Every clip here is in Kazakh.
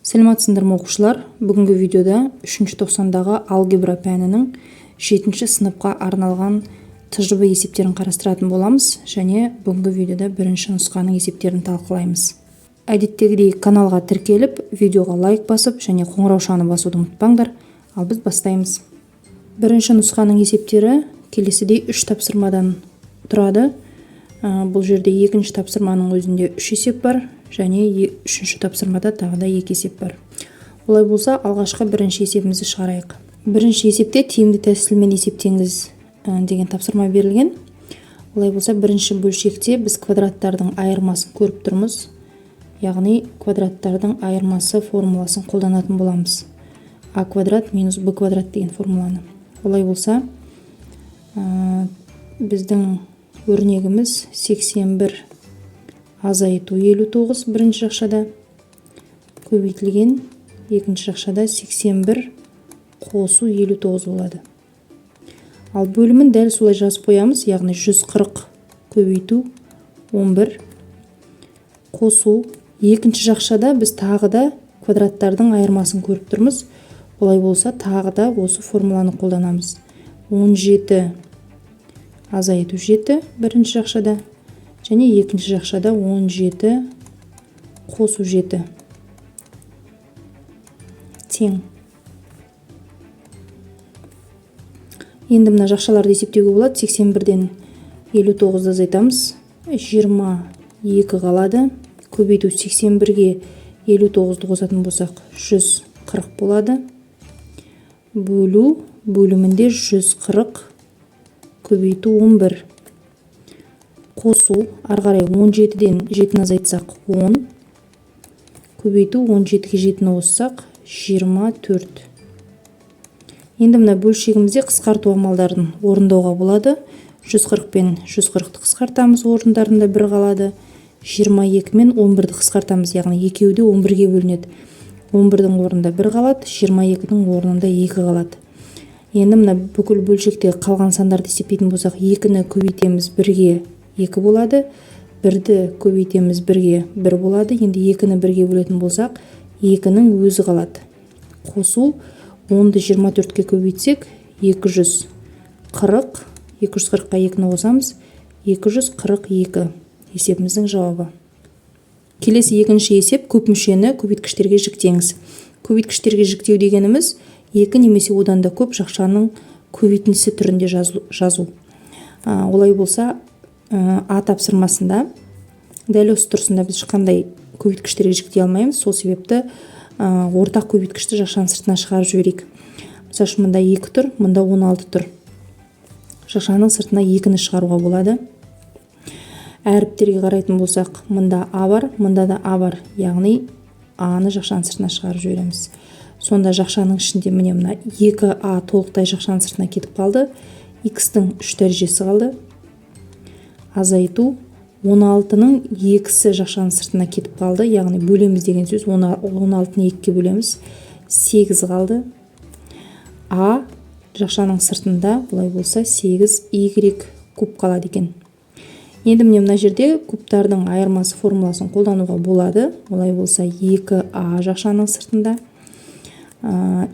Сәлеметсіңдер ме оқушылар? Бүгінгі видеода 3-ші тоқсандағы алгебра пәнінің 7-ші сыныпқа арналған тжб есептерін қарастыратын боламыз, және бүгінгі видеода 1-ші нұсқаның есептерін талқылаймыз. Әдеттегідей каналға тіркеліп, видеоға лайк басып, және қоңыраушаны басуды ұмытпаңдар. Ал біз бастаймыз. 1-ші нұсқаның есептері келесідей 3 тапсырмадан тұрады. Бұл жерде 2-ші тапсырманың өзінде 3 есеп бар, және 3-ші тапсырмада тағы да 2 есеп бар. Олай болса, алғашқы 1-ші есебімізді шығарайық. 1-ші есепте тиімді тәсілмен есептеңіз деген тапсырма берілген. Олай болса, 1-ші бөлшекте біз квадраттардың айырмасын көріп тұрмыз. Яғни квадраттардың айырмасы формуласын қолданатын боламыз. А квадрат минус б квадрат деген формуланы. Олай болса, біздің өрнегіміз 81 азайту 59 бірінші жақшада, көбейтілген екінші жақшада 81 қосу 59 болады. Ал бөлімін дәл солай жазып қоямыз, яғни 140 көбейту 11 қосу екінші жақшада біз тағы да квадраттардың айырмасын көріп тұрмыз. Олай болса, тағы да осы формуланы қолданамыз. 17 азайту 7 бірінші жақшада, және екінші жақшада 17 қосу 7 тең. Енді мына жақшаларды есептеуге болады. 81-ден 59-ды азайтамыз. 22 қалады. Көбейту 81-ге 59-ды қосатын болсақ 140 болады. Бөлу бөлімінде 140 көбейту 11. Қосу арғарай 17-ден 7-ні азайтсақ 10. Көбейту 17-ге 7-ні қоссақ 24. Енді мына бөлшегімізде қысқарту амалдарын орындауға болады. 140 пен 140-ті қысқартамыз, орындарында 1 қалады. 22 мен 11-ді қысқартамыз, яғни екеуі де 11-ге бөлінеді. 11-дің орнында 1 қалады, 22-дің орнында 2 қалады. Енді мына бүкіл бөлшекте қалған сандарды есептейтін болсақ, 2-ні көбейтеміз 1-ге 2 болады, 1-ді көбейтеміз 1-ге 1 болады. Енді 2-ні 1-ге бөлетін болсақ, 2-нің өзі қалады. Қосу 10-ды 24-ке көбейтсек, 240, 240-қа 2-ні қосамыз, 242 есебіміздің жауабы. Келесі екінші есеп, көп мүшені көбейткіштерге жіктеңіз. Көбейткіштерге жіктеу дегеніміз 2 немесе одан да көп жақшаның көбейтіндісі түрінде жазу. Олай болса, А тапсырмасында дәл осы тұрсында біз қандай көбейткіштерге жіктей алмаймыз. Сол себепті ортақ көбейткішті жақшаның сыртына шығарып жіберейік. Мысалы үшін, мұнда 2 тұр, мұнда 16 тұр. Жақшаның сыртына 2-ні шығаруға болады. Әріптерге қарайтын болсақ, мұнда А бар, мұнда да А бар. Яғни А-ны жақшаның сыртына шығарып жібереміз. Сонда жақшаның ішінде міне мына 2А толықтай жақшаның сыртына кетіп қалды. Х-тің 3 дәрежесі қалды. Азайту 16-ның 2-сі жақшаның сыртына кетіп қалды. Яғни бөлеміз деген сөз, 16-ны 2-ге бөлеміз. 8 қалды. А жақшаның сыртында, бұлай болса, 8y куб қалады екен. Енді мына жерде кубтардың айырмасы формуласын қолдануға болады. Олай болса, 2А жақшаның сыртында,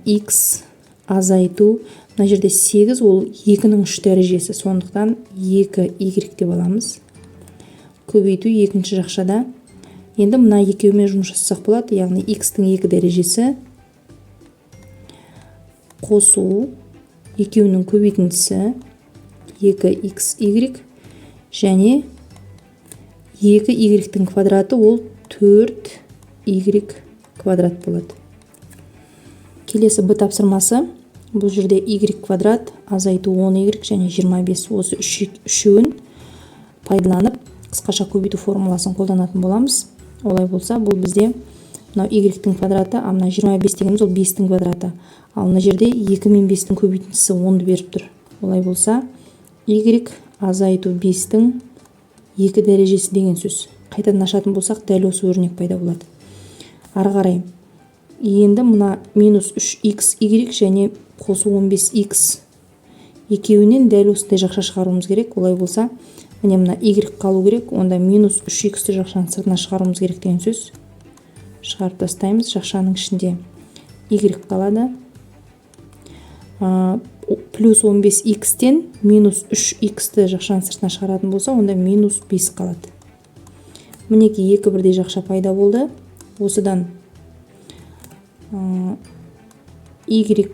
X азайту, мына жерде 8, ол 2-нің 3 дәрежесі, сондықтан 2y деп аламыз. Көбейту екінші жақшада. Енді мына екеуімен жұмыс жасасақ болады, яғни X-тің 2 дәрежесі қосу екеуінің көбейтіндісі 2xy, және 2y-тің квадраты ол 4y квадрат болады. Келесі Б тапсырмасы. Бұл жерде y квадрат, азайту 10y және 25, осы үшеуін пайдаланып қысқаша көбейту формуласын қолданатын боламыз. Олай болса, бұл бізде мынау y-тің квадраты, а мына 25 дегеніміз ол 5-тің квадраты. Ал мына жерде 2 мен 5-тің көбейтіндісі 10-ды беріп тұр. Олай болса, y азайту 5-тің 2 дәрежесі деген сөз. Қайтадан ашатын болсақ, дәл осы өрнек пайда болады. Ары қарай. Енді мына минус 3xy және қосу 15x екеуінен дәл осындай жақша шығаруымыз керек. Олай болса, мына y қалу керек, онда минус 3x-ті жақшаның сыртына шығаруымыз керек деген сөз. шығарып тастаймыз. Жақшаның ішінде y қалады. Плюс 15x-тен минус 3x-ті жақшаның сыртына шығаратын болса, онда минус 5 қалады. Мінеки екі бірдей жақша пайда болды. Осыдан y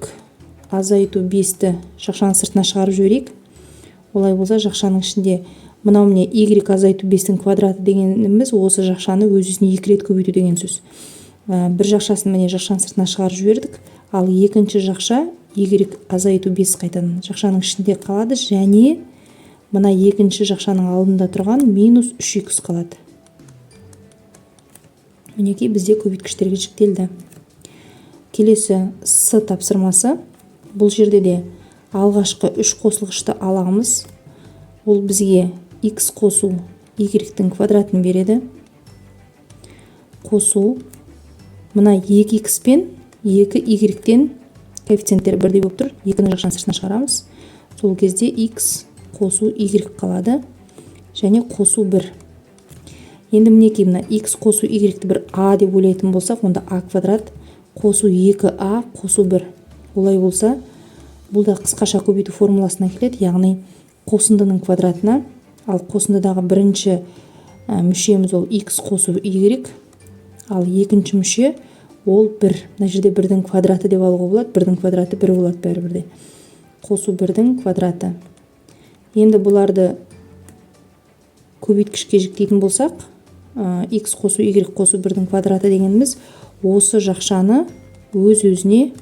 азайту 5-ті жақшаның сыртына шығарып жіберейік. Олай болса, жақшаның ішінде мынау міне y азайту 5-тің квадраты дегеніміз осы жақшаны өз-өзіне 2 рет көбейту деген сөз. Бір жақшасын міне жақшаның сыртына шығарып жібердік, ал екінші жақша y азайту 5 қайтадан жақшаның ішінде қалады, және мына екінші жақшаның алдында тұрған минус 3x қалады. Мінеки бізде көбейткіштерге жіктелді. Келесі с тапсырмасы. Бұл жерде де алғашқы 3 қосылғышты аламыз. Ол бізге x қосу y-тің квадратын береді. Қосу мына 2x пен 2y-тен коэффициенттері бірдей болып тұр. Екінің жақшаның сыртына шығарамыз. Сол кезде x қосу y қалады, және қосу 1. Енді мінеки мына x қосу y-ті бір a деп ойлайтын болсақ, онда a квадрат қосу 2a қосу 1. Олай болса, бұл да қысқаша көбейту формуласына келеді, яғни қосындының квадратына, ал қосындыдағы бірінші мүшеміз ол x қосу y, ал екінші мүше ол 1. Мына жерде 1-дің квадраты деп алуға болады, 1-дің квадраты 1 болады бәрібірде. Қосу 1-дің квадраты. Енді бұларды көбейткішке жіктейтін болсақ, x қосу y қосу 1-дің квадраты дегеніміз осы жақшаны өз-өзіне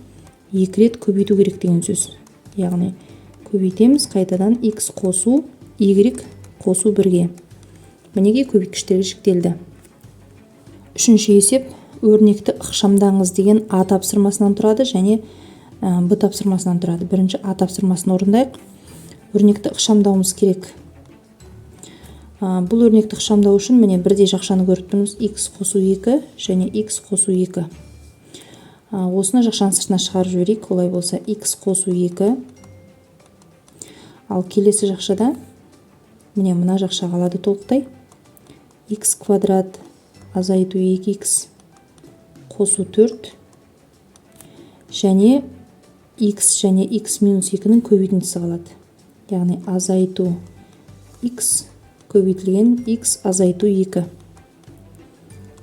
2 рет көбейту керек деген сөз. Яғни көбейтеміз қайтадан x қосу y қосу 1-ге. Мінеге көбейткіштерге жіктелді. Үшінші есеп өрнекті ықшамдаңыз деген а тапсырмасынан тұрады, және б тапсырмасынан тұрады. Бірінші а тапсырмасын орындайық. Өрнекті ықшамдауымыз керек. Бұл өрнекті ықшамдау үшін міне бірдей жақшаны көріп тұрмыз, x қосу 2 және x қосу 2. Осыны жақшаның сыртына шығарып жіберейік. Олай болса, x қосу 2. Ал келесі жақшада міне мына жақша қалады толықтай. x квадрат азайту 2x қосу 4, және x және x минус 2-нің көбейтіндісі қалады. Яғни азайту x көбейтілген x азайту 2.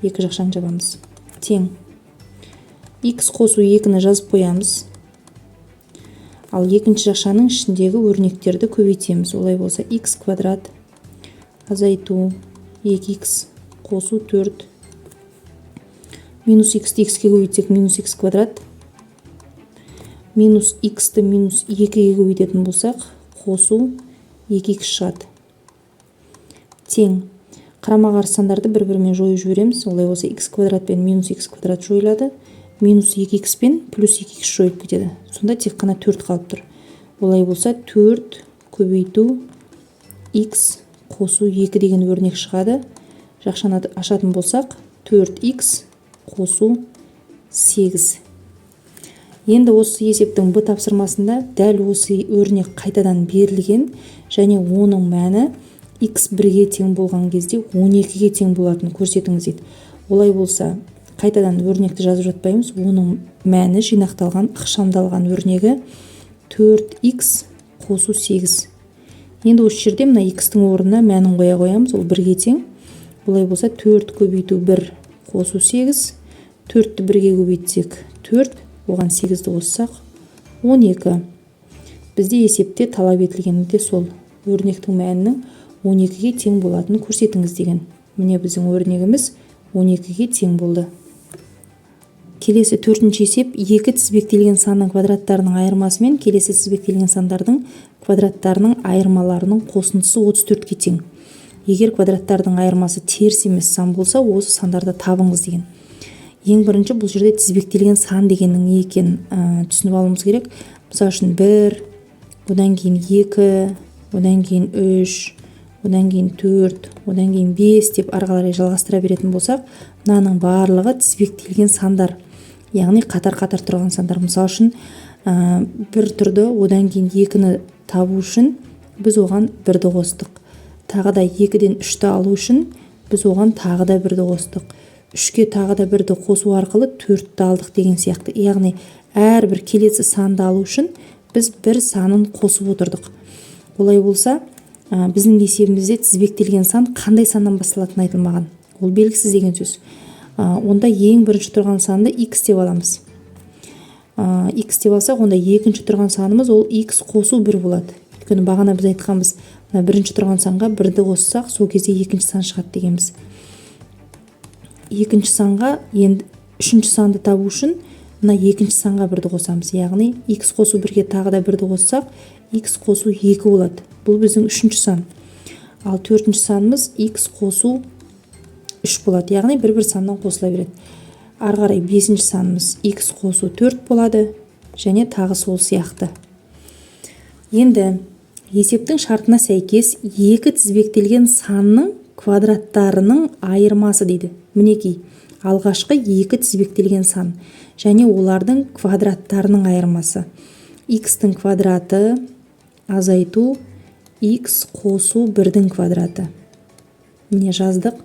Екі жақшаны жабамыз. Тең. x қосу 2-ні жазып қоямыз. Ал екінші жақшаның ішіндегі өрнектерді көбейтеміз. Олай болса, x квадрат азайту 2x қосу 4. Минус x-ті x-ке көбейтсек, минус x квадрат. Минус x-ті минус 2-ге көбейтетін болсақ, қосу 2x шығады. Тең. Қарама-қарсы сандарды бір-бірімен жойып жібереміз. Олай болса, x квадрат пен минус x квадрат жойылады. Минус 2x пен плюс 2x жойылып кетеді. Сонда тек қана 4 қалып тұр. Олай болса, 4 көбейту x қосу 2 деген өрнек шығады. Жақшаны ашатын болсақ, 4x қосу 8. Енді осы есептің б тапсырмасында дәл осы өрнек қайтадан берілген, және оның мәні x 1-ге тең болған кезде 12-ге тең болатынын көрсетіңіз дейді. Олай болса, қайтадан өрнекті жазып жатпаймыз, оның мәні жинақталған, ықшамдалған өрнегі 4x қосу 8. Енді осы жерде мына x-тің орнына мәнін қоя қоямыз, ол 1-ге тең. Олай болса, 4 көбейту 1 қосу 8, 4-ті 1-ге көбейтсек 4, оған 8-ді қоссақ 12. Бізде есепте талап етілгені де сол. Өрнектің мәнінің 12-ге тең болатынын көрсетіңіз деген. Міне біздің өрнегіміз 12-ге тең болды. Келесі төртінші есеп, екі тізбектелген санның квадраттарының айырмасы мен келесі тізбектелген сандардың квадраттарының айырмаларының қосындысы 34-ге тең. Егер квадраттардың айырмасы теріс емес сан болса, осы сандарды табыңыз деген. Ең бірінші бұл жерде тізбектелген сан дегеннің не екенін түсініп алуымыз керек. Мысалы үшін 1, одан кейін 2, одан кейін 3, одан кейін 4, одан кейін 5 деп ары қарай жалғастыра беретін болсақ, мынаның барлығы тізбектелген сандар. Яғни қатар-қатар тұрған сандар. Мысалы үшін бір түрді одан кейін 2-ні табу үшін біз оған 1-ді қостық. Тағы да 2-ден 3-ті алу үшін біз оған тағы да 1-ді қостық. 3-ке тағы да 1-ді қосу арқылы 4-ті алдық деген сияқты. Яғни әрбір келесі санды алу үшін біз бір санын қосып отырдық. Олай болса, біздің есебімізде тізбектелген сан қандай саннан басталатыны айтылмаған. Ол белгісіз деген сөз. Онда ең бірінші тұрған санды x деп аламыз. X деп алсақ, онда екінші тұрған санымыз ол x қосу 1 болады. Өйткені бағана біз айтқанбыз, бірінші тұрған санға 1-ді қоссақ, сол кезде екінші сан шығады дегенбіз. Екінші санға енді үшінші санды табу үшін мына екінші санға 1-ді қосамыз. Яғни x қосу 1-ге тағы да 1-ді қоссақ, x қосу 2 болады. Бұл біздің үшінші сан. Ал төртінші санымыз x қосу 3 болады. Яғни бір саннан қосыла береді. Ары қарай бесінші санымыз x қосу 4 болады және тағы сол сияқты. Енді есептің шартына сәйкес екі тізбектелген санның квадраттарының айырмасы дейді. Мінекей, алғашқы екі тізбектелген сан және олардың квадраттарының айырмасы. X-тің квадраты азайту x қосу 1-дің квадраты. Міне жаздық.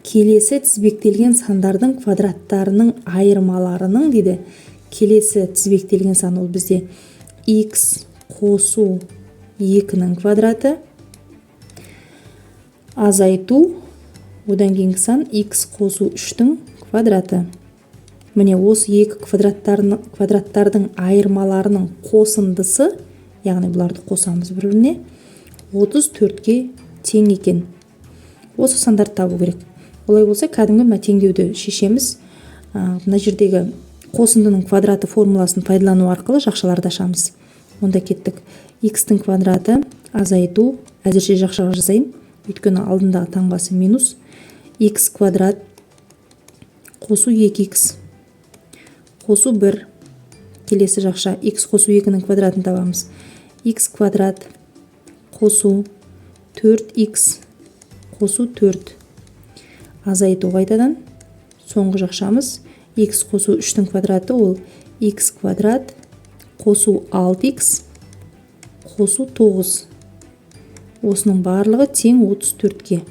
Келесі тізбектелген сандардың квадраттарының айырмаларының дейді. Келесі тізбектелген сан ол бізде x қосу 2-ның квадраты азайту, одан кейінгі сан x қосу 3-дің квадраты. Міне осы екі квадраттардың айырмаларының қосындысы, яғни бұларды қосамыз бір-біріне, 34-ге тең екен. Осы сандарды табу керек. Олай болса, кәдімгі теңдеуді шешеміз. Мына жердегі қосындының квадраты формуласын пайдалану арқылы жақшаларды ашамыз. Онда кеттік. X-тің квадраты азайту, әзірше жақшаға жасайын, өйткені алдындағы таңбасы минус. X квадрат қосу 2x қосу 1. Келесі жақша x қосу 2-ның квадратын табамыз. X квадрат қосу 4x қосу 4. Азайту қайтадан. Соңғы жақшамыз x қосу 3-дің квадраты ол x квадрат қосу 6x қосу 9. Осының барлығы тең 34-ге.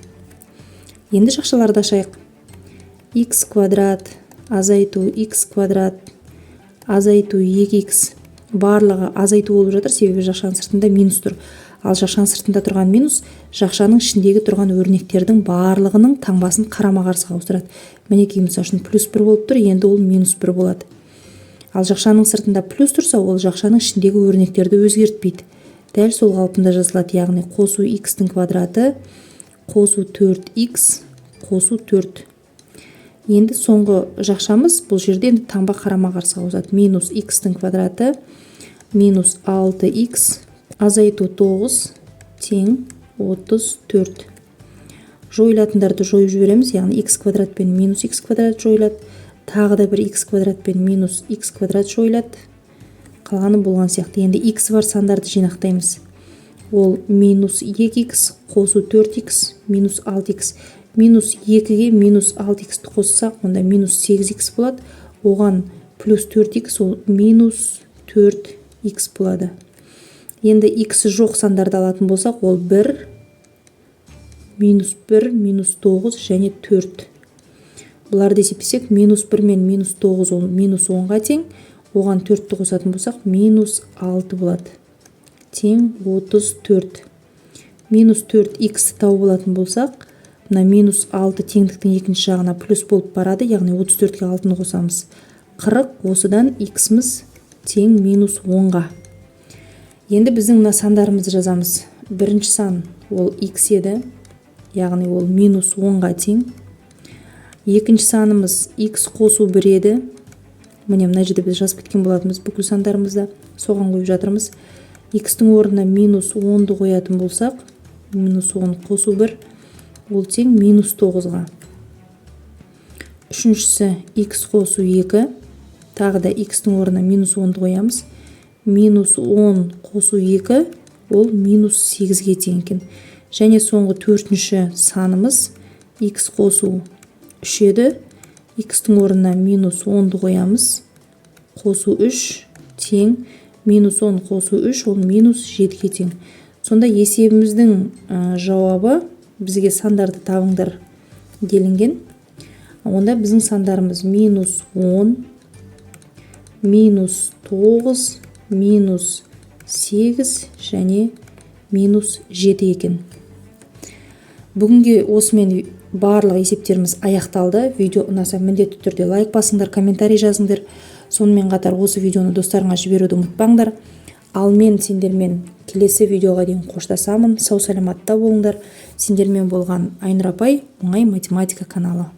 Енді жақшаларды ашайық. X квадрат азайту x квадрат азайту 2x барлығы азайту болып жатыр, себебі жақшаның сыртында минус тұр. Ал жақшаның сыртында тұрған минус жақшаның ішіндегі тұрған өрнектердің барлығының таңбасын қарама-қарсыға ауыстырады. Мінекей, мысалы үшін плюс 1 болып тұр, енді ол минус 1 болады. Ал жақшаның сыртында плюс тұрса, ол жақшаның ішіндегі өрнектерді өзгертпейді. Дәл сол қалпында жазылады, яғни қосу x-тің квадраты қосу 4x қосу 4. Енді соңғы жақшамыз бұл жерде енді таңба қарама-қарсыға ауысады. Минус x-тің квадраты минус 6x азайту 9 тең 34. Жойылатындарды жойып жібереміз, яғни x квадрат пен минус x квадрат жойылады. Тағы да бір x квадрат пен минус x квадрат жойылады. Қалғаны болған сияқты. Енді x бар сандарды жинақтаймыз. Ол минус 2x қосу 4x минус 6x. Минус 2-ге минус 6x қоссақ, онда минус 8x болады. Оған плюс 4x, ол минус 4x болады. Енді x жоқ сандарды алатын болсақ, ол 1, минус 1, минус 9 және 4. Бұларды есептесек, минус 1 мен минус 9 ол минус 10-ға тең. Оған 4-ті қосатын болсақ, минус 6 болады. Тең 34. Минус 4x тауып алатын болсақ, мына минус 6 теңдіктің екінші жағына плюс болып барады, яғни 34-ге 6-ны қосамыз. 40, осыдан x-міз тең минус 10-ға. Енді біздің мына сандарымызды жазамыз. Бірінші сан ол x еді, яғни ол минус 10-ға тең. Екінші санымыз x қосу 1 еді. Міне мына жерде біз жазып кеткен болатынбыз бүкіл сандарымызда. Соған қойып жатырмыз. X-тің орнына минус 10-ды қоятын болсақ, минус 10 қосу 1, ол тең минус 9-ға. Үшіншісі x қосу 2, тағы да x-тің орнына минус 10-ды қоямыз. Минус 10 қосу 2, ол минус 8-ге тең екен. Және соңғы төртінші санымыз x қосу 3 еді. X-тің орнына минус 10-ды қоямыз. Қосу 3 тең минус 10 қосу 3, ол минус 7-ге тең. Сонда есебіміздің жауабы бізге сандарды табыңдар делінген. Онда біздің сандарымыз минус 10, минус 9, минус 8 және минус 7 екен. Бүгінге осымен барлық есептеріміз аяқталды. Видео ұнаса міндетті түрде лайк басыңдар, комментарий жазыңдар. Сонымен қатар осы видеоны достарыңа жіберуді ұмытпаңдар. Ал мен сендермен келесі видеоға дейін қоштасамын. Сау саламатта болыңдар. Сендермен болған Айнұр апай, оңай математика каналы.